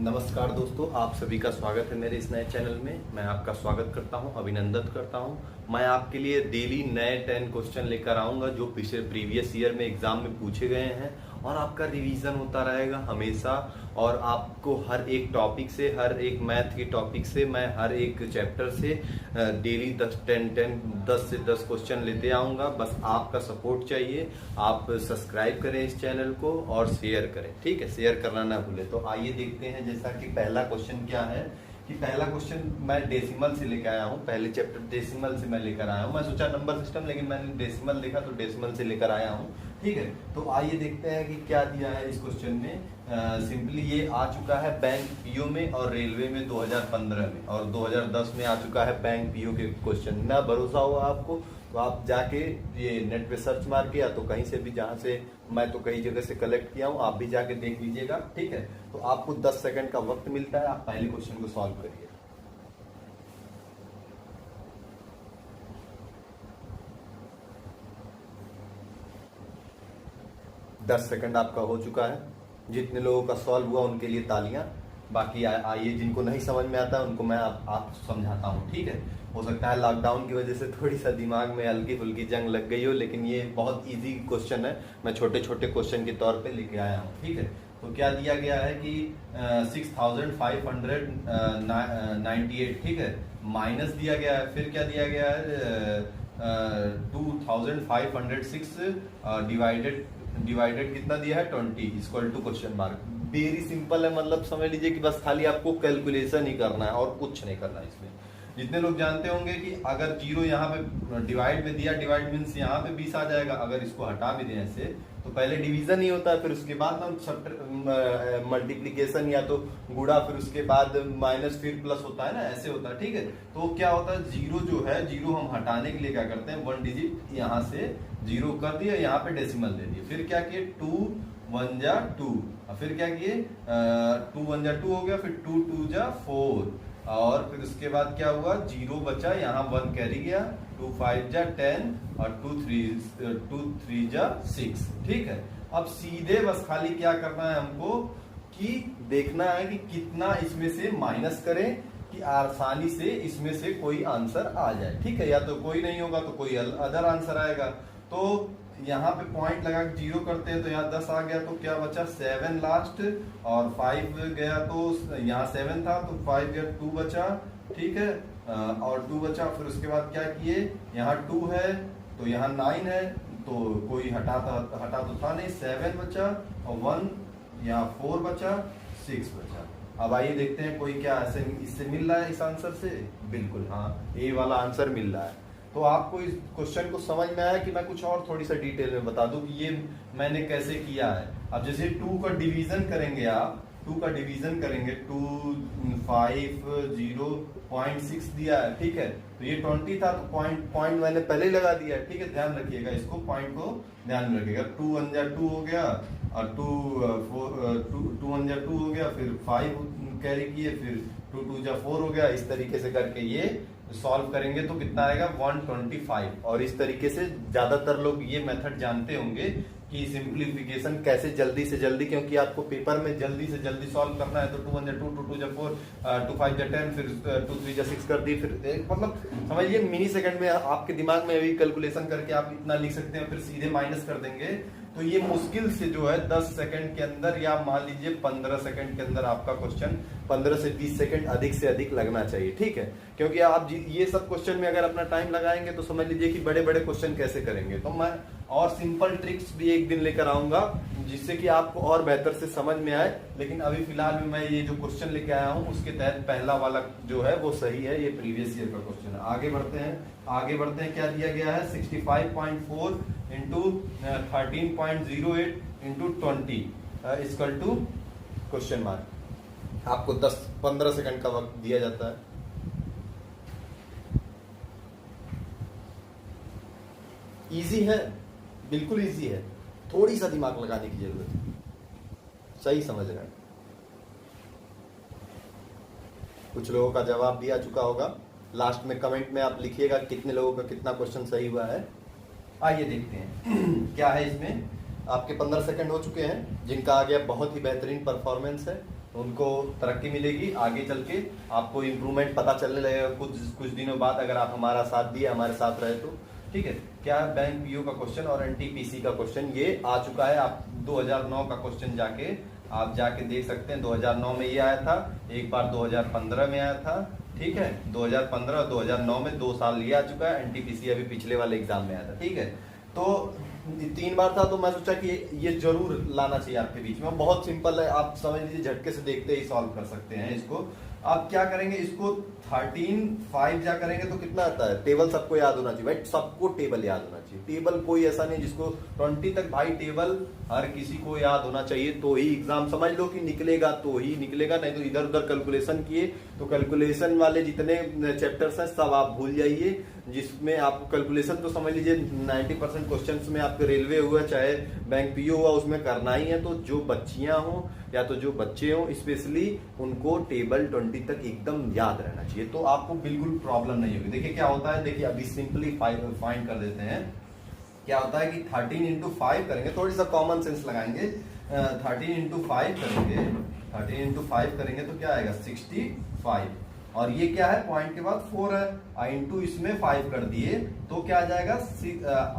नमस्कार दोस्तों, आप सभी का स्वागत है मेरे इस नए चैनल में। मैं आपका स्वागत करता हूं, अभिनंदन करता हूं। मैं आपके लिए डेली नए 10 क्वेश्चन लेकर आऊंगा जो पिछले प्रीवियस ईयर में एग्जाम में पूछे गए हैं और आपका रिवीजन होता रहेगा हमेशा। और आपको हर एक टॉपिक से, हर एक मैथ के टॉपिक से, मैं हर एक चैप्टर से डेली 10 से 10 क्वेश्चन लेते आऊंगा। बस आपका सपोर्ट चाहिए। आप सब्सक्राइब करें इस चैनल को और शेयर करें, ठीक है? शेयर करना ना भूलें। तो आइए देखते हैं जैसा कि पहला क्वेश्चन क्या है कि पहला क्वेश्चन मैं डेसिमल से लेकर आया हूँ। पहले चैप्टर डेसिमल से मैं लेकर आया हूँ। मैं सोचा नंबर सिस्टम, लेकिन मैंने डेसिमल देखा तो डेसिमल से लेकर आया हूँ, ठीक है? तो आइए देखते हैं कि क्या दिया है इस क्वेश्चन में। सिंपली ये आ चुका है बैंक पीओ में और रेलवे में 2015 में, और 2010 में आ चुका है बैंक पीओ के क्वेश्चन। ना भरोसा हुआ आपको तो आप जाके ये नेट पे सर्च मार के, या तो कहीं से भी, जहाँ से मैं तो कई जगह से कलेक्ट किया हूँ, आप भी जाके देख लीजिएगा, ठीक है? तो आपको 10 सेकंड का वक्त मिलता है। आप पहले क्वेश्चन को सॉल्व करिए। दस सेकंड आपका हो चुका है। जितने लोगों का सॉल्व हुआ उनके लिए तालियां। बाकी आइए, जिनको नहीं समझ में आता है उनको मैं आप समझाता हूँ, ठीक है? हो सकता है लॉकडाउन की वजह से थोड़ी सा दिमाग में हल्की फुल्की जंग लग गई हो, लेकिन ये बहुत इजी क्वेश्चन है। मैं छोटे छोटे क्वेश्चन के तौर पे लेके आया हूँ, ठीक है? तो क्या दिया गया है कि 6598, ठीक है, माइनस दिया गया है। फिर क्या दिया गया है, 2506 डिवाइडेड कितना दिया है, 20 equal to question mark. Very simple है, मतलब समझ लीजिए कि बस खाली आपको कैलकुलेशन ही करना है और कुछ नहीं करना है इसमें। जितने लोग जानते होंगे कि अगर जीरो यहाँ पे डिवाइड में दिया, डिवाइड मीन्स यहाँ पे 20 आ जाएगा। अगर इसको हटा भी दें ऐसे, तो पहले डिवीजन ही होता है, फिर उसके बाद ना मल्टीप्लीकेशन या तो गुणा, फिर उसके बाद माइनस, फिर प्लस होता है ना, ऐसे होता है, ठीक है? तो क्या होता है, जीरो जो है, जीरो हम हटाने के लिए क्या करते हैं, 1 डिजिट यहाँ से जीरो कर दिया, यहाँ पे डेसिमल दे दिए। फिर क्या किए, 2 1 जा 2, फिर क्या किए, 2 1 जा 2 हो गया, फिर 2 2 जा 4, और फिर उसके बाद क्या हुआ, जीरो बचा, यहाँ 1 कैरी गया, 2 5 जा 10 और 2 3 जा 6, ठीक है? अब सीधे बस खाली क्या करना है हमको कि देखना है कि कितना इसमें से माइनस करें कि आसानी से इसमें से कोई आंसर आ जाए, ठीक है? या तो कोई नहीं होगा तो कोई अदर आंसर आएगा। तो यहाँ पे पॉइंट लगा के जीरो करते हैं तो यहाँ 10 आ गया, तो क्या बचा, 7 लास्ट, और 5 गया तो यहाँ 7 था तो 5 गया, 2 बचा, ठीक है? और 2 बचा। फिर उसके बाद क्या किए, यहाँ 2 है तो यहाँ 9 है, तो कोई हटा तो था नहीं, 7 बचा, और 1 यहाँ 4 बचा, 6 बचा। अब आइए देखते हैं कोई क्या ऐसे इससे मिल रहा है, इस आंसर से। बिल्कुल हाँ, ए वाला आंसर मिल रहा है। तो आपको इस क्वेश्चन को समझ में आया कि मैं कुछ और थोड़ी सा डिटेल में बता दूं कि ये मैंने कैसे किया है। अब जैसे 2 का डिवीजन करेंगे, आप 2 का डिवीजन करेंगे, 2 5 0.6 दिया है, ठीक है? तो ये 20 था, तो पॉइंट मैंने पहले ही लगा दिया है, ठीक है? ध्यान रखिएगा इसको, पॉइंट को ध्यान में रखिएगा। 2 1 जा 2 हो गया, और 2 1 जा 2 हो गया, फिर 5 कैरी किए, फिर 2 2 जा 4 हो गया। इस तरीके से करके ये सॉल्व करेंगे तो कितना आएगा, 125। और इस तरीके से ज्यादातर लोग ये मेथड जानते होंगे कि सिंप्लीफिकेशन कैसे जल्दी से जल्दी, क्योंकि आपको पेपर में जल्दी से जल्दी सॉल्व करना है। तो 2 1 जा 2, 2 2 जा 4, 2 5 जा 10, फिर 2 3 जा 6 कर दी। फिर मतलब समझिए मिनी सेकंड में आपके दिमाग में अभी कैलकुलेशन करके आप इतना लिख सकते हैं, फिर सीधे माइनस कर देंगे। तो ये मुश्किल से जो है 10 सेकंड के अंदर, या मान लीजिए 15 सेकंड के अंदर आपका क्वेश्चन 15 से 20 सेकंड अधिक से अधिक लगना चाहिए, ठीक है? क्योंकि आप ये सब क्वेश्चन में अगर अपना टाइम लगाएंगे तो समझ लीजिए कि बड़े बड़े क्वेश्चन कैसे करेंगे। तो मैं और सिंपल ट्रिक्स भी एक दिन लेकर आऊंगा जिससे कि आपको और बेहतर से समझ में आए। लेकिन अभी फिलहाल में मैं ये जो क्वेश्चन लेके आया हूँ उसके तहत पहला वाला जो है वो सही है, ये प्रीवियस ईयर का क्वेश्चन है। आगे बढ़ते हैं। क्या दिया गया है, 65.4 into 13.08 into 20 equal to question mark. आपको 10-15 सेकंड का वक्त दिया जाता है। इजी है, बिल्कुल इजी है, थोड़ी सा दिमाग लगाने की जरूरत है। सही समझ रहे हैं? कुछ लोगों का जवाब भी आ चुका होगा। लास्ट में कमेंट में आप लिखिएगा कितने लोगों का कितना क्वेश्चन सही हुआ है। आइए देखते हैं क्या है इसमें। आपके 15 सेकंड हो चुके हैं। जिनका आ गया बहुत ही बेहतरीन परफॉर्मेंस है। उनको तरक्की मिलेगी, आगे चल के आपको इम्प्रूवमेंट पता चलने लगेगा कुछ दिनों बाद, अगर आप हमारा साथ दिए, हमारे साथ रहे तो। ठीक है, क्या बैंक पीओ का क्वेश्चन और एनटीपीसी का क्वेश्चन ये आ चुका है। आप 2009 का क्वेश्चन आप जाके देख सकते हैं। 2009 में ये आया था, एक बार 2015 में आया था। ठीक है, 2015 और 2009 में 2 साल ये आ चुका है। एनटीपीसी अभी पिछले वाले एग्जाम में आया था। ठीक है, तो 3 बार था, तो मैं सोचा कि ये जरूर लाना चाहिए आपके बीच में। बहुत सिंपल है, आप समझ लीजिए झटके से देखते ही सॉल्व कर सकते हैं इसको। आप क्या करेंगे, इसको 13 जा करेंगे तो कितना आता है। टेबल सबको याद होना चाहिए भाई, सबको टेबल याद होना चाहिए। टेबल कोई ऐसा नहीं जिसको 20 तक, भाई टेबल हर किसी को याद होना चाहिए, तो ही एग्जाम समझ लो कि निकलेगा, तो ही निकलेगा। नहीं तो इधर उधर कैलकुलेशन किए तो कैलकुलेशन वाले जितने चैप्टर्स हैं सब आप भूल जाइए, जिसमें आपको कैलकुलेशन तो समझ लीजिए 90% क्वेश्चंस में आपके रेलवे हुआ चाहे बैंक पीओ हुआ उसमें करना ही है। तो जो बच्चियां हो या तो जो बच्चे हो स्पेशली, उनको टेबल 20 तक एकदम याद रहना चाहिए, तो आपको बिल्कुल प्रॉब्लम नहीं होगी। देखिए क्या होता है, देखिए अभी सिंपली फाइंड कर देते हैं। क्या होता है कि 13 इंटू 5 करेंगे, थोड़ी सा कॉमन सेंस लगाएंगे। 13 इंटू 5 करेंगे, 13 इंटू 5 करेंगे तो क्या आएगा 65, और ये क्या है, पॉइंट के बाद 4 है, इंटू इसमें 5 कर दिए तो क्या आ जाएगा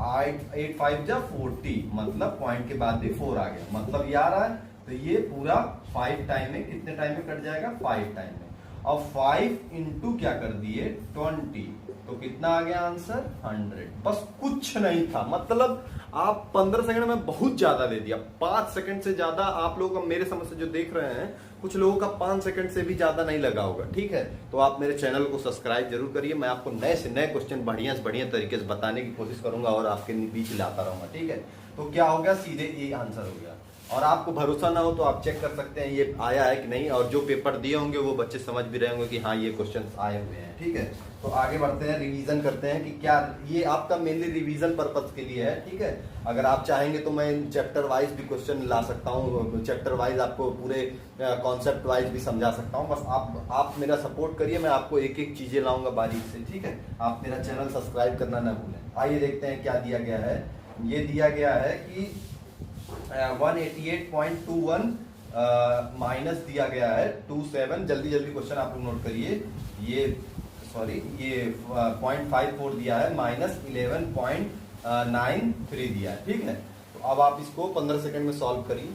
8 5 जा 40, मतलब पॉइंट के बाद भी 4 आ गया, मतलब ये आ रहा है। तो ये पूरा 5 टाइम में, कितने टाइम में कट जाएगा 5 टाइम में। और 5 इंटू क्या कर दिए 20, तो कितना आ गया आंसर 100। बस कुछ नहीं था, मतलब आप 15 सेकंड में बहुत ज्यादा दे दिया। 5 सेकंड से ज्यादा आप लोग मेरे समझ से जो देख रहे हैं, कुछ लोगों का 5 सेकंड से भी ज्यादा नहीं लगा होगा। ठीक है, तो आप मेरे चैनल को सब्सक्राइब जरूर करिए। मैं आपको नए से नए क्वेश्चन बढ़िया से बढ़िया तरीके से बताने की कोशिश करूंगा और आपके बीच लाता रहूंगा। ठीक है, तो क्या हो गया, सीधे ये आंसर हो गया। और आपको भरोसा ना हो तो आप चेक कर सकते हैं ये आया है कि नहीं, और जो पेपर दिए होंगे वो बच्चे समझ भी रहे होंगे कि हाँ ये क्वेश्चंस आए हुए हैं। ठीक है, तो आगे बढ़ते हैं, रिवीजन करते हैं कि क्या ये आपका मेनली रिवीजन पर्पस के लिए है। ठीक है, अगर आप चाहेंगे तो मैं चैप्टर वाइज भी क्वेश्चन ला सकता हूँ, चैप्टर वाइज आपको पूरे कॉन्सेप्ट वाइज भी समझा सकता हूँ। बस आप मेरा सपोर्ट करिए, मैं आपको एक एक चीजें लाऊंगा बारीक से। ठीक है, आप मेरा चैनल सब्सक्राइब करना ना भूलें। आइए देखते हैं क्या दिया गया है। ये दिया गया है कि 188.21 माइनस दिया गया है 27। जल्दी जल्दी क्वेश्चन आप लोग नोट करिए। ये 0.54 दिया है, माइनस 11.93 दिया है। ठीक है, तो अब आप इसको 15 सेकंड में सॉल्व करिए।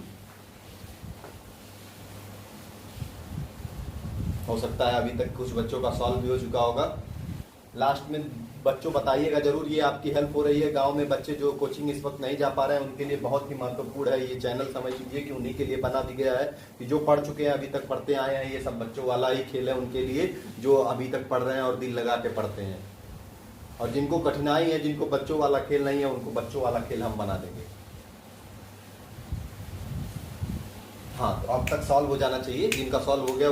हो सकता है अभी तक कुछ बच्चों का सॉल्व भी हो चुका होगा। लास्ट में बच्चों बताइएगा जरूर, ये आपकी हेल्प हो रही है। गांव में बच्चे जो कोचिंग इस वक्त नहीं जा पा रहे हैं उनके लिए बहुत ही महत्वपूर्ण है ये चैनल। समझ लीजिए कि उन्हीं के लिए बना दिया गया है कि जो पढ़ चुके हैं, अभी तक पढ़ते आए हैं, ये सब बच्चों वाला ही खेल है उनके लिए, जो अभी तक पढ़ रहे हैं और दिल लगा के पढ़ते हैं। और जिनको कठिनाई है, जिनको बच्चों वाला खेल नहीं है, उनको बच्चों वाला खेल हम बना देंगे। हाँ, तो अब तक सॉल्व हो जाना चाहिए। जिनका सॉल्व हो गया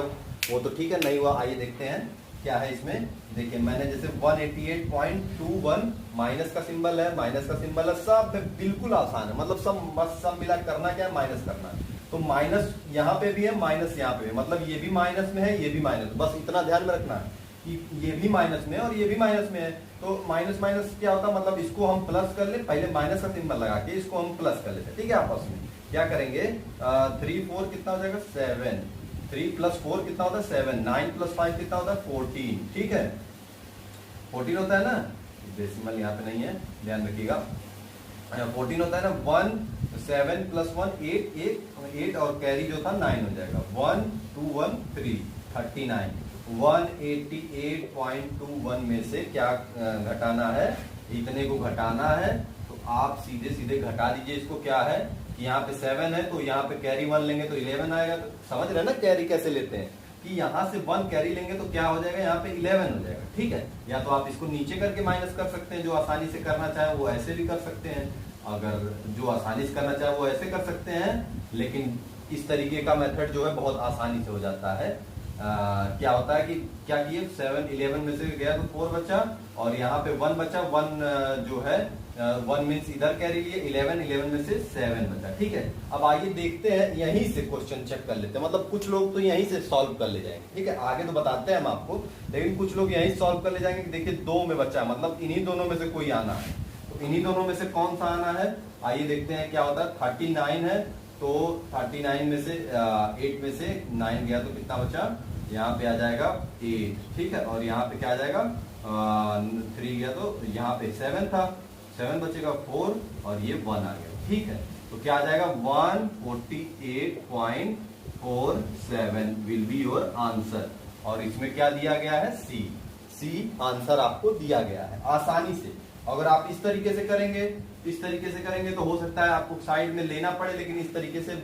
वो तो ठीक है, नहीं हुआ आइए देखते हैं क्या है इसमें। देखिए मैंने जैसे 188.21 माइनस का सिंबल है, माइनस का सिंबल है, सब बिल्कुल आसान है। मतलब सब मिला करना क्या है, माइनस करना है। तो माइनस यहाँ पे भी है, माइनस यहाँ पे है, मतलब ये भी माइनस में है, ये भी माइनस। बस इतना ध्यान में रखना है कि ये भी माइनस में है और ये भी माइनस में है। तो माइनस माइनस क्या होता है, मतलब इसको हम प्लस कर ले, पहले माइनस का सिंबल लगा के इसको हम प्लस कर लेते हैं। ठीक है, आपस में क्या करेंगे, 3 4 कितना हो जाएगा 7, 3 + 4 कितना होता है 7, 9 + 5 कितना होता है 14। ठीक है, 14 होता है ना, डेसिमल यहाँ पे नहीं है, ध्यान रखिएगा। 14 होता है ना, 1 7 + 1 8 और कैरी जो था 9 हो जाएगा। 1 2 1 3 39। 188.21 में से क्या घटाना है, इतने को घटाना है। तो आप सीधे सीधे घटा दीजिए इसको। क्या है कि यहाँ पे 7 है तो यहाँ पे कैरी 1 लेंगे तो 11 आएगा। तो समझ रहे हैं ना कैरी कैसे लेते हैं, कि यहाँ से 1 कैरी लेंगे तो क्या हो जाएगा, यहाँ पे 11 हो जाएगा। ठीक है, या तो आप इसको नीचे करके माइनस कर सकते हैं, जो आसानी से करना चाहे वो ऐसे भी कर सकते हैं। अगर जो आसानी से करना चाहे वो ऐसे कर सकते हैं, लेकिन इस तरीके का मेथड जो है बहुत आसानी से हो जाता है। क्या होता है कि क्या किए, 7 11 में से गया तो 4 बचा, और यहाँ पे 1 बचा। 1 जो है 1 मीन्स इधर कैरी लिए, 11 में से 7 बचा। ठीक है, अब आइए देखते हैं, यहीं से क्वेश्चन चेक कर लेते हैं। मतलब कुछ लोग तो यहीं से सॉल्व कर ले जाएंगे। ठीक है, आगे तो बताते हैं हम आपको, लेकिन कुछ लोग यहीं सॉल्व कर ले जाएंगे। देखिए 2 में बचा है, मतलब इन्हीं दोनों में से कोई आना है। तो इन्हीं दोनों में से कौन सा आना है, आइए देखते हैं क्या होता है। 39 है तो 39 में से 8 में से 9 गया तो कितना बचा, यहाँ पे आ जाएगा 8, ठीक है। और यहाँ पे क्या आ जाएगा 3 गया तो यहाँ पे 7 था, 7 बचेगा 4 और ये 1 आ गया, ठीक है। तो क्या आ जाएगा 148.47 विल बी योर आंसर। और इसमें क्या दिया गया है, सी आंसर आपको दिया गया है आसानी से। अगर आप इस तरीके से करेंगे तो हो सकता है आपको साइड में लेना पड़े, लेकिन इस तरीके से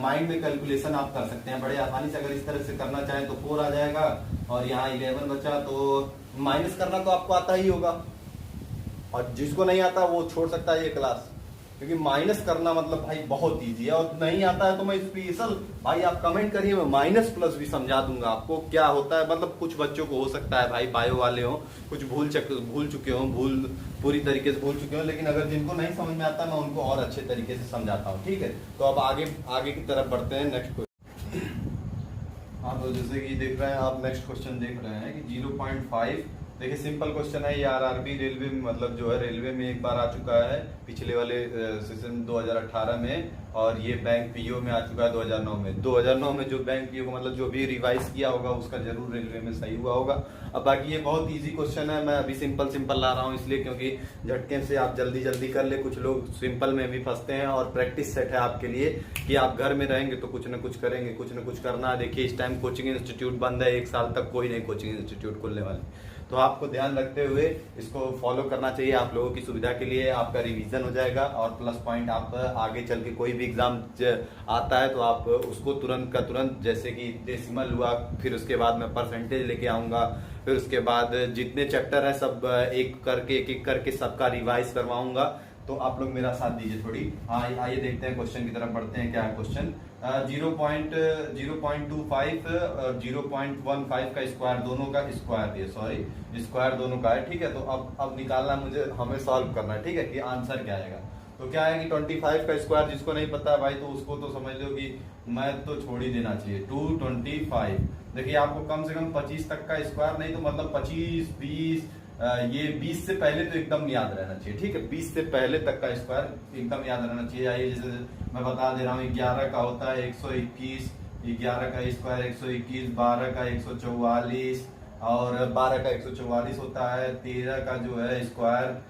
माइंड में कैलकुलेशन आप कर सकते हैं बड़े आसानी से। अगर इस तरह से करना चाहें तो 4 आ जाएगा और यहाँ 11 बचा, तो माइनस करना तो आपको आता ही होगा, और जिसको नहीं आता वो छोड़ सकता है ये क्लास, क्योंकि माइनस करना मतलब भाई बहुत इजी है। और नहीं आता है तो मैं स्पेशल भाई आप कमेंट करिए, मैं माइनस प्लस भी समझा दूंगा आपको क्या होता है। मतलब कुछ बच्चों को हो सकता है भाई बायो वाले हो कुछ भूल चुके हो, पूरी तरीके से भूल चुके हो, लेकिन अगर जिनको नहीं समझ में आता मैं उनको और अच्छे तरीके से समझाता हूँ, ठीक है। तो अब आगे की तरफ बढ़ते हैं। नेक्स्ट क्वेश्चन, हाँ तो जैसे कि देख रहे हैं आप, नेक्स्ट क्वेश्चन देख रहे हैं कि 0.5, देखिए सिंपल क्वेश्चन है ये। आरआरबी रेलवे में मतलब जो है रेलवे में एक बार आ चुका है पिछले वाले सेशन 2018 में, और ये बैंक पीओ में आ चुका है 2009 में। 2009 में जो बैंक पीओ को मतलब जो भी रिवाइज किया होगा उसका जरूर रेलवे में सही हुआ होगा। अब बाकी ये बहुत इजी क्वेश्चन है, मैं अभी सिंपल ला रहा हूँ इसलिए क्योंकि झटके से आप जल्दी कर ले। कुछ लोग सिंपल में भी फंसते हैं, और प्रैक्टिस सेट है आपके लिए कि आप घर में रहेंगे तो कुछ ना कुछ करेंगे, कुछ ना कुछ करना है। देखिए इस टाइम कोचिंग इंस्टीट्यूट बंद है, 1 साल तक कोई नहीं कोचिंग इंस्टीट्यूट खुलने वाले, तो आपको ध्यान रखते हुए इसको फॉलो करना चाहिए। आप लोगों की सुविधा के लिए आपका रिवीजन हो जाएगा, और प्लस पॉइंट आप आगे चल के कोई भी एग्जाम आता है तो आप उसको तुरंत का तुरंत, जैसे कि डेसिमल हुआ, फिर उसके बाद मैं परसेंटेज लेके आऊंगा, फिर उसके बाद जितने चैप्टर है सब एक एक करके सबका रिवाइज करवाऊंगा। तो आप लोग मेरा साथ दीजिए थोड़ी। हाँ आइए देखते हैं क्वेश्चन की तरफ बढ़ते हैं। क्या है क्वेश्चन, 0.25 और 0.15 का स्क्वायर, दोनों का स्क्वायर दिया, सॉरी स्क्वायर दोनों का है, ठीक है। तो अब निकालना हमें सॉल्व करना है, ठीक है, कि आंसर क्या आएगा। तो क्या है कि 25 का स्क्वायर जिसको नहीं पता है भाई तो उसको तो समझ लो कि मैथ तो छोड़ ही देना चाहिए। 225, देखिए आपको कम से कम 25 तक का स्क्वायर, नहीं तो मतलब 25, 20, ये 20 से पहले तो एकदम याद रहना चाहिए, ठीक है। 20 से पहले तक का स्क्वायर एकदम याद रहना चाहिए। आइए जैसे मैं बता दे रहा हूँ, 11 का होता है 121, 11 का स्क्वायर 121, 12 का 144, और 12 का 144 होता है। 13 का जो है स्क्वायर,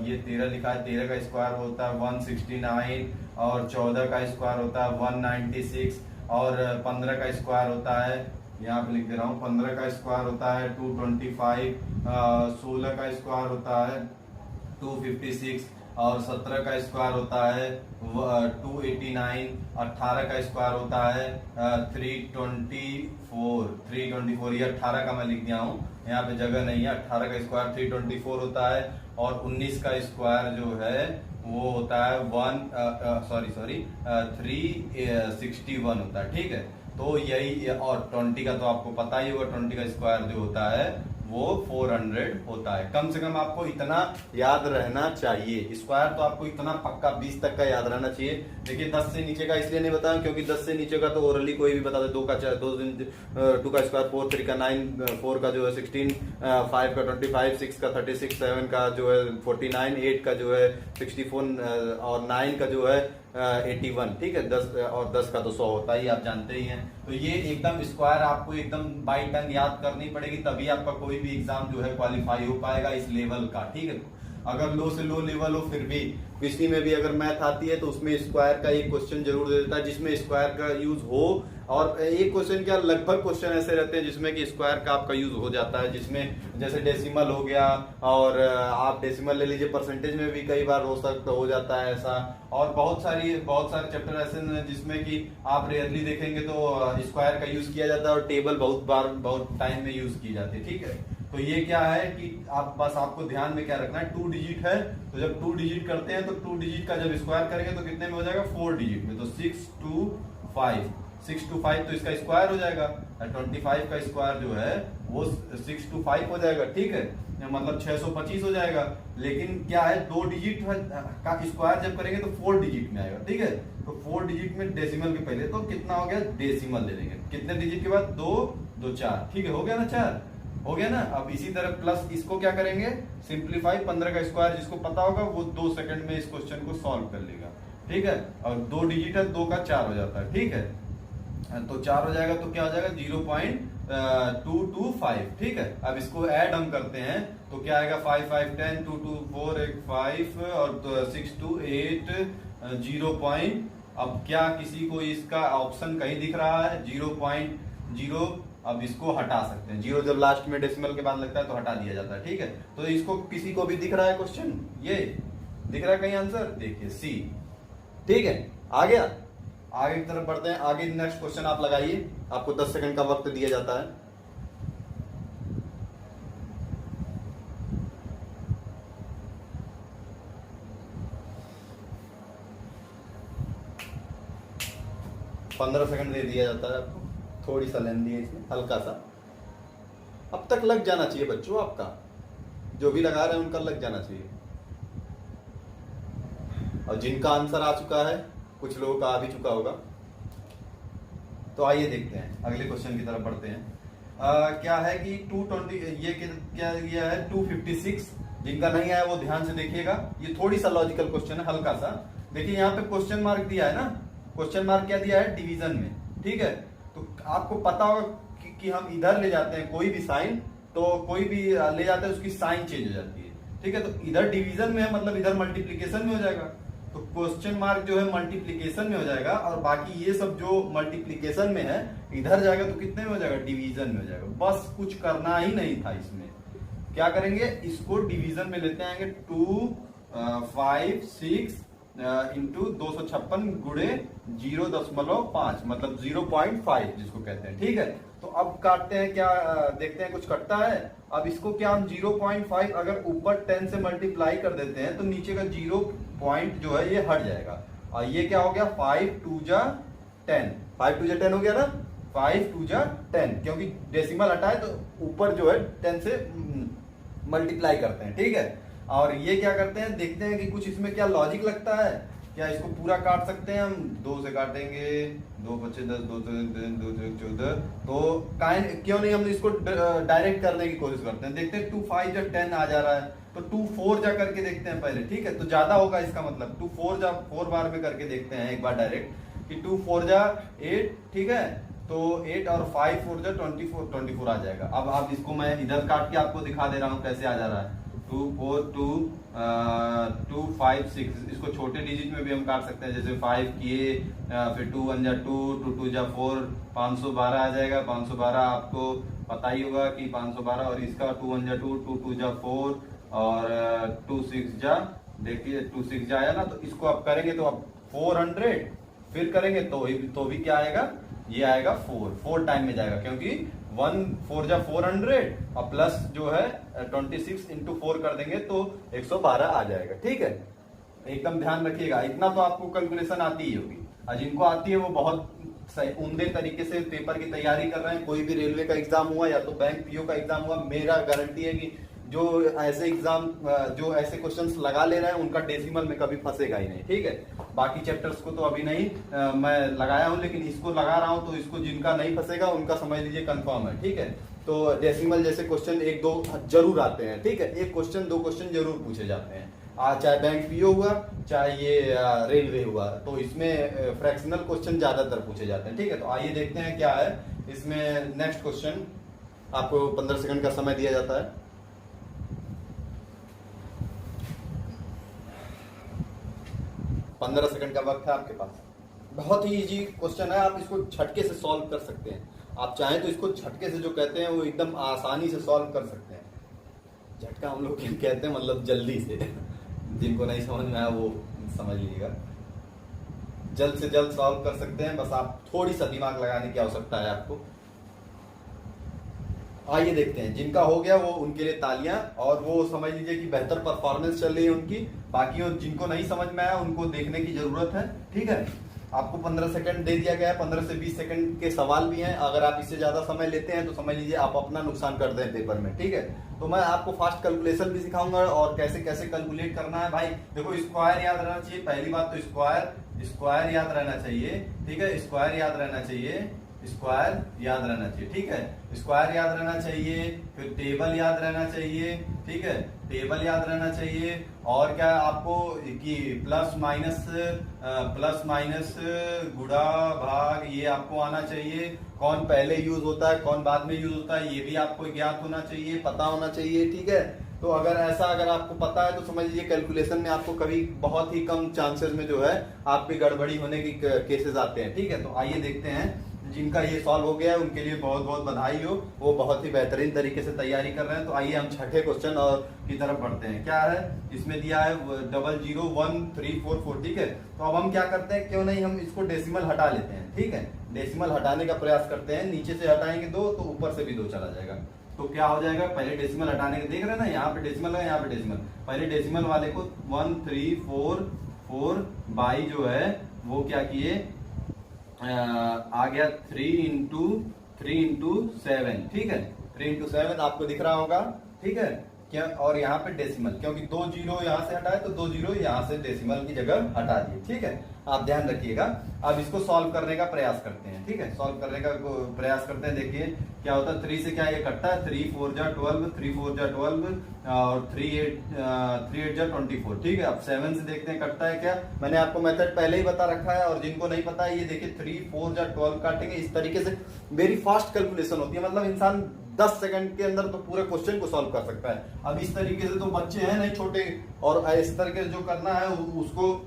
ये 13 लिखा है, 13 का स्क्वायर होता है 169, और 14 का स्क्वायर होता है 196, और 15 का स्क्वायर होता है, यहाँ पे लिख दे रहा हूँ, 15 का स्क्वायर होता है 225, 16 का स्क्वायर होता है 256, और 17 का स्क्वायर होता है 289, 18 का स्क्वायर होता है 324। ये 18 का मैं लिख दिया हूँ, यहाँ पे जगह नहीं है। 18 का स्क्वायर 324 होता है, और 19 का स्क्वायर जो है वो होता है 361 होता है, ठीक है। तो यही, और 20 का तो आपको पता ही होगा, 20 का स्क्वायर जो होता है वो 400 होता है। कम से कम आपको इतना याद रहना चाहिए, स्क्वायर तो आपको इतना पक्का 20 तक का याद रहना चाहिए। देखिए 10 से नीचे का इसलिए नहीं बताया क्योंकि 10 से नीचे का तो ओरली कोई भी बता दे। 2 का 2 का स्क्वायर 4, 3 का 9, 4 का जो है 16, 5 का 25, 6 का 36, 7 का जो है 49, 8 का जो है 64, और 9 का जो है 81, ठीक है। 10 और 10 का तो 100 होता ही, आप जानते ही हैं। तो ये एकदम स्क्वायर आपको एकदम बाई टंग याद करनी पड़ेगी, तभी आपका कोई भी एग्जाम जो है क्वालिफाई हो पाएगा इस लेवल का, ठीक है। अगर लो से लो लेवल हो, फिर भी किसी में भी अगर मैथ आती है तो उसमें स्क्वायर का एक क्वेश्चन जरूर दे देता है जिसमें स्क्वायर का यूज हो, और एक क्वेश्चन क्या लगभग क्वेश्चन ऐसे रहते हैं जिसमें कि स्क्वायर का आपका यूज हो जाता है, जिसमें जैसे डेसिमल हो गया, और आप डेसिमल ले लीजिए, परसेंटेज में भी कई बार हो जाता है ऐसा। और बहुत सारे चैप्टर ऐसे हैं जिसमें कि आप रेयरली देखेंगे तो स्क्वायर का यूज किया जाता है, और टेबल बहुत टाइम में यूज की जाती है, ठीक है। तो ये क्या है कि आप बस आपको ध्यान में क्या रखना है, 2 डिजिट है, तो जब 2 डिजिट करते हैं तो 2 डिजिट का जब स्क्वायर करेंगे तो कितने में हो जाएगा, 4 डिजिट में। तो 6 to 5 तो इसका स्क्वायर हो जाएगा, 25 का स्क्वायर जो है वो 6 to 5 हो जाएगा, ठीक है, मतलब 625 हो जाएगा। लेकिन क्या है, 2 डिजिट का स्क्वायर जब करेंगे तो 4 डिजिट में आएगा, ठीक है। तो 4 डिजिट में डेसिमल के पहले तो कितना हो गया, डेसिमल ले लेंगे, कितने डिजिट के बाद 2 2 4, ठीक है, हो गया ना, 4 हो गया ना। अब इसी तरह प्लस इसको क्या करेंगे, सिंप्लीफाई, 15 का स्क्वायर जिसको पता होगा वो 2 सेकंड में इस क्वेश्चन को सॉल्व कर लेगा, ठीक है, और 2 डिजिट है, 2 का 4 हो जाता है, ठीक है, तो 4 हो जाएगा तो क्या हो जाएगा 0.225, ठीक है। अब इसको ऐड हम करते हैं तो क्या आएगा 5 5 10 2 2 4 1 5 और 6 2 8 0 पॉइंट। अब क्या किसी को इसका ऑप्शन कहीं दिख रहा है 0.0? अब इसको हटा सकते हैं, 0 जब लास्ट में डेसिमल के बाद लगता है तो हटा दिया जाता है, ठीक है। तो इसको किसी को भी दिख रहा है क्वेश्चन, ये दिख रहा है कहीं आंसर, देखिए सी, ठीक है। आ गया, आगे की तरफ बढ़ते हैं। आगे नेक्स्ट क्वेश्चन आप लगाइए, आपको 10 सेकंड का वक्त दिया जाता है। पंद्रह सेकंड दे दिया जाता है आपको, थोड़ी सा लेंदी है इसमें, हल्का सा। अब तक लग जाना चाहिए बच्चों, आपका जो भी लगा रहे हैं उनका लग जाना चाहिए। और जिनका आंसर आ चुका है, कुछ लोगों का आ भी चुका होगा, तो आइए देखते हैं, अगले क्वेश्चन की तरफ बढ़ते हैं। क्या है कि 220, ये क्या दिया है 256। जिनका नहीं आया वो ध्यान से देखिएगा, ये थोड़ी सा लॉजिकल क्वेश्चन है, हल्का सा। देखिए यहाँ पे क्वेश्चन मार्क दिया है ना, क्वेश्चन मार्क क्या दिया है डिवीजन में, ठीक है। तो आपको पता होगा कि हम इधर ले जाते हैं कोई भी साइन, तो कोई भी ले जाते हैं उसकी साइन चेंज हो जाती है, ठीक है। तो इधर डिवीजन में है, मतलब इधर मल्टीप्लीकेशन में हो जाएगा, तो क्वेश्चन मार्क जो है मल्टीप्लीकेशन में हो जाएगा, और बाकी ये सब जो मल्टीप्लीकेशन में है इधर जाएगा तो कितने में हो जाएगा, डिवीजन में हो जाएगा। बस कुछ करना ही नहीं था इसमें। क्या करेंगे, इसको डिवीजन में लेते आएंगे, 256 इंटू 256 गुणे 0.5, मतलब 0.5 जिसको कहते हैं, ठीक है। तो अब काटते हैं, क्या देखते हैं कुछ कटता है। अब इसको क्या हम 0.5 अगर ऊपर 10 से मल्टीप्लाई कर देते हैं तो नीचे का 0 पॉइंट जो है ये हट जाएगा, और ये क्या हो गया 5 2 जा 10, 5 2 जा 10 हो गया ना, 5 2 जा 10, क्योंकि डेसिमल हटा है तो ऊपर जो है 10 से मल्टीप्लाई करते हैं, ठीक है। और ये क्या करते हैं, देखते हैं कि कुछ इसमें क्या लॉजिक लगता है, क्या इसको पूरा काट सकते हैं हम, 2 से काटेंगे, 2 बचे 10, 2 से 14, तो क्यों नहीं हम इसको डायरेक्ट करने की कोशिश करते हैं। देखते हैं 2 5 जा 10 आ जा रहा है, तो 2 4 जा करके देखते हैं पहले, ठीक है। तो ज्यादा होगा इसका मतलब 2 4 जा 4 बार में करके देखते हैं एक बार डायरेक्ट, कि 2 4 जा 8, ठीक है। तो 8 और 5 4 जा 24 आ जाएगा। अब आप इसको मैं इधर काट के आपको दिखा दे रहा हूँ कैसे आ जा रहा है, 2 4 2 2 5 6। इसको छोटे डिजिट में भी हम काट सकते हैं, जैसे 5 किए, फिर 2 1 जा 2, 2 2 जा 4, 512 आ जाएगा। 512 आपको पता ही होगा कि 512, और इसका 2 1 जा 2, 2 2 जा 4 और 2 6 जा, देखिए 2 6 जा आया ना। तो इसको आप करेंगे तो आप 400, फिर करेंगे तो भी क्या आएगा, ये आएगा 4 टाइम में जाएगा, क्योंकि 1 4 जा 400 और प्लस जो है 26 इंटू 4 कर देंगे तो 112 आ जाएगा, ठीक है। एकदम ध्यान रखिएगा, इतना तो आपको कैलकुलेशन आती ही होगी, और जिनको आती है वो बहुत उम्दे तरीके से पेपर की तैयारी कर रहे हैं। कोई भी रेलवे का एग्जाम हुआ या तो बैंक पीओ का एग्जाम हुआ, मेरा गारंटी है कि जो ऐसे एग्जाम जो ऐसे क्वेश्चंस लगा ले रहे हैं उनका डेसिमल में कभी फंसेगा ही नहीं, ठीक है। बाकी चैप्टर्स को तो अभी नहीं मैं लगाया हूं, लेकिन इसको लगा रहा हूं, तो इसको जिनका नहीं फंसेगा उनका समझ लीजिए कंफर्म है, ठीक है। तो डेसिमल जैसे क्वेश्चन 1 2 जरूर आते हैं, ठीक है। 1 क्वेश्चन 2 क्वेश्चन जरूर पूछे जाते हैं, चाहे बैंक पीओ हुआ चाहे ये रेलवे हुआ, तो इसमें फ्रैक्शनल क्वेश्चन ज्यादातर पूछे जाते हैं, ठीक है। तो आइए देखते हैं क्या है इसमें नेक्स्ट क्वेश्चन। आपको 15 सेकंड का समय दिया जाता है। पंद्रह सेकंड का वक्त है आपके पास। बहुत ही इजी क्वेश्चन है, आप इसको झटके से सॉल्व कर सकते हैं। आप चाहें तो इसको झटके से जो कहते हैं वो एकदम आसानी से सॉल्व कर सकते हैं। झटका हम लोग कहते हैं मतलब जल्दी से। जिनको नहीं समझ में आया वो समझ लीजिएगा, जल्द से जल्द सॉल्व कर सकते हैं, बस आप थोड़ी सा दिमाग लगाने की आवश्यकता है आपको। आइए देखते हैं, जिनका हो गया वो उनके लिए तालियां, और वो समझ लीजिए कि बेहतर परफॉर्मेंस चल रही है उनकी। बाकी जिनको नहीं समझ में आया उनको देखने की जरूरत है, ठीक है। आपको 15 सेकंड दे दिया गया है, 15 से 20 सेकंड के सवाल भी हैं। अगर आप इससे ज्यादा समय लेते हैं तो समझ लीजिए आप अपना नुकसान कर दें पेपर में, ठीक है। तो मैं आपको फास्ट कैलकुलेशन भी सिखाऊंगा और कैसे कैसे कैलकुलेट करना है। भाई देखो, स्क्वायर याद रहना चाहिए, पहली बात तो स्क्वायर याद रहना चाहिए, ठीक है। स्क्वायर याद रहना चाहिए, स्क्वायर याद रहना चाहिए, ठीक है, स्क्वायर याद रहना चाहिए, फिर टेबल याद रहना चाहिए, ठीक है, टेबल याद रहना चाहिए, और क्या आपको कि प्लस माइनस गुणा भाग ये आपको आना चाहिए, कौन पहले यूज होता है कौन बाद में यूज होता है ये भी आपको ज्ञात होना चाहिए, पता होना चाहिए, ठीक है। तो अगर आपको पता है तो समझ लीजिए कैलकुलेशन में आपको कभी बहुत ही कम चांसेस में जो है आपकी गड़बड़ी होने की केसेस आते हैं, ठीक है। तो आइए देखते हैं, जिनका ये सॉल्व हो गया है उनके लिए बहुत बहुत बधाई हो, वो बहुत ही बेहतरीन तरीके से तैयारी कर रहे हैं। तो आइए हम छठे क्वेश्चन और की तरफ बढ़ते हैं। क्या है इसमें दिया है 001344, ठीक है। तो अब हम क्या करते हैं, क्यों नहीं हम इसको डेसिमल हटा लेते हैं, ठीक है, डेसिमल हटाने का प्रयास करते हैं। नीचे से हटाएंगे 2 तो ऊपर से भी 2 चला जाएगा, तो क्या हो जाएगा, पहले डेसिमल हटाने के, देख रहे हैं ना, यहाँ पे डेसिमल है, यहाँ पे डेसिमल, पहले डेसिमल वाले को 1344 बाई जो है वो क्या किए, आ गया 3 इंटू 7, ठीक है, 3 इंटू 7 आपको दिख रहा होगा, ठीक है क्या। और यहाँ पे डेसिमल, क्योंकि 2 जीरो यहाँ से हटाए तो 2 जीरो यहाँ से डेसिमल की जगह हटा दिए, ठीक है, आप ध्यान रखिएगा। अब इसको सॉल्व करने का प्रयास करते हैं, ठीक है, सॉल्व करने का प्रयास करते हैं। देखिए क्या होता है, 3 से क्या ये कटता है, 3 4 जा 12, 3 4 जा 12 और 3 8 जा 24, ठीक है। अब 7 से देखते हैं कटता है क्या, मैंने आपको मेथड पहले ही बता रखा है, और जिनको नहीं पता है ये देखिए 3 4 जा 12 काटेंगे, इस तरीके से वेरी फास्ट कैलकुलेशन होती है, मतलब इंसान 10 सेकंड के अंदर तो पूरे क्वेश्चन को सॉल्व कर सकता है। अब इस तरीके से तो बच्चे हैं नहीं छोटे, और इस तरीके से जो करना है उसको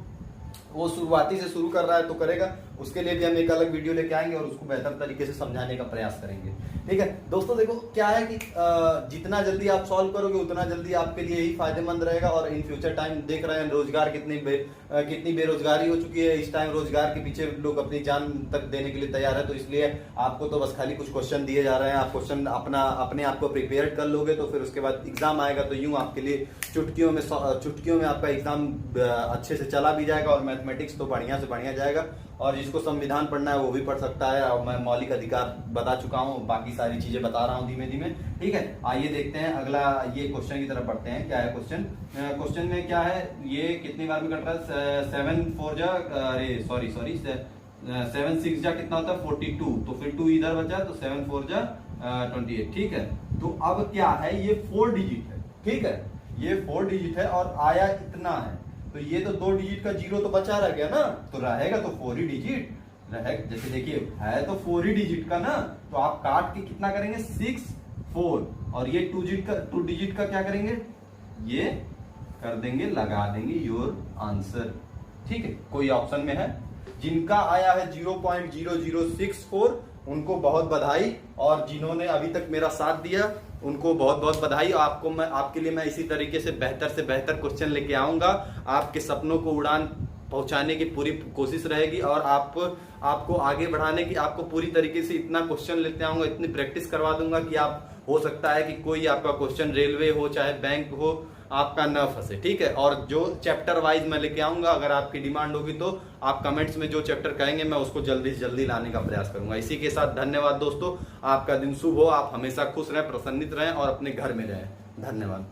वो शुरुआती से शुरू कर रहा है तो करेगा, उसके लिए भी हम एक अलग वीडियो लेके आएंगे और उसको बेहतर तरीके से समझाने का प्रयास करेंगे, ठीक है। दोस्तों देखो क्या है कि जितना जल्दी आप सॉल्व करोगे उतना जल्दी आपके लिए ही फायदेमंद रहेगा। और इन फ्यूचर टाइम देख रहे हैं रोजगार कितनी बेरोजगारी हो चुकी है, इस टाइम रोजगार के पीछे लोग अपनी जान तक देने के लिए तैयार है। तो इसलिए आपको तो बस खाली कुछ क्वेश्चन दिए जा रहे हैं, आप क्वेश्चन अपने आप को प्रिपेयर कर लोगे तो फिर उसके बाद एग्जाम आएगा तो यूं आपके लिए चुटकियों में आपका एग्जाम अच्छे से चला भी जाएगा, और मैथमेटिक्स तो बढ़िया से बढ़िया जाएगा। और जिसको संविधान पढ़ना है वो भी पढ़ सकता है, और मैं मौलिक अधिकार बता चुका हूँ, बाकी सारी चीजें बता रहा हूँ धीमे धीमे, ठीक है। आइए देखते हैं अगला ये क्वेश्चन की तरफ बढ़ते हैं। क्या है क्वेश्चन में क्या है, ये कितनी बार में कट रहा है, 7 4 जा, अरे सॉरी 7 6 जा कितना होता है 42, तो फिर 2 इधर बचा तो 7 4 जा 28, ठीक है। तो अब क्या है, ये 4 डिजिट है, ठीक है, ये 4 डिजिट है और आया इतना है, तो ये तो 2 डिजिट का जीरो तो बचा रह गया ना, तो रहेगा तो 4 ही डिजिट रहेगा। जैसे देखिए है तो 4 ही डिजिट का ना, तो आप काट के कितना करेंगे 6 4, और ये 2 डिजिट का क्या करेंगे, ये कर देंगे, लगा देंगे योर आंसर, ठीक है। कोई ऑप्शन में है, जिनका आया है 0.0064 उनको बहुत बधाई, और जिन्होंने अभी तक मेरा साथ दिया उनको बहुत बहुत बधाई। आपके लिए मैं इसी तरीके से बेहतर क्वेश्चन लेके आऊंगा, आपके सपनों को उड़ान पहुंचाने की पूरी कोशिश रहेगी, और आपको आगे बढ़ाने की आपको पूरी तरीके से इतना क्वेश्चन लेते आऊंगा, इतनी प्रैक्टिस करवा दूंगा कि आप हो सकता है कि कोई आपका क्वेश्चन रेलवे हो चाहे बैंक हो आपका न फंसे, ठीक है। और जो चैप्टर वाइज मैं लेके आऊंगा, अगर आपकी डिमांड होगी तो आप कमेंट्स में जो चैप्टर कहेंगे मैं उसको जल्दी से जल्दी लाने का प्रयास करूंगा। इसी के साथ धन्यवाद दोस्तों, आपका दिन शुभ हो, आप हमेशा खुश रहें, प्रसन्नित रहें और अपने घर में रहें। धन्यवाद।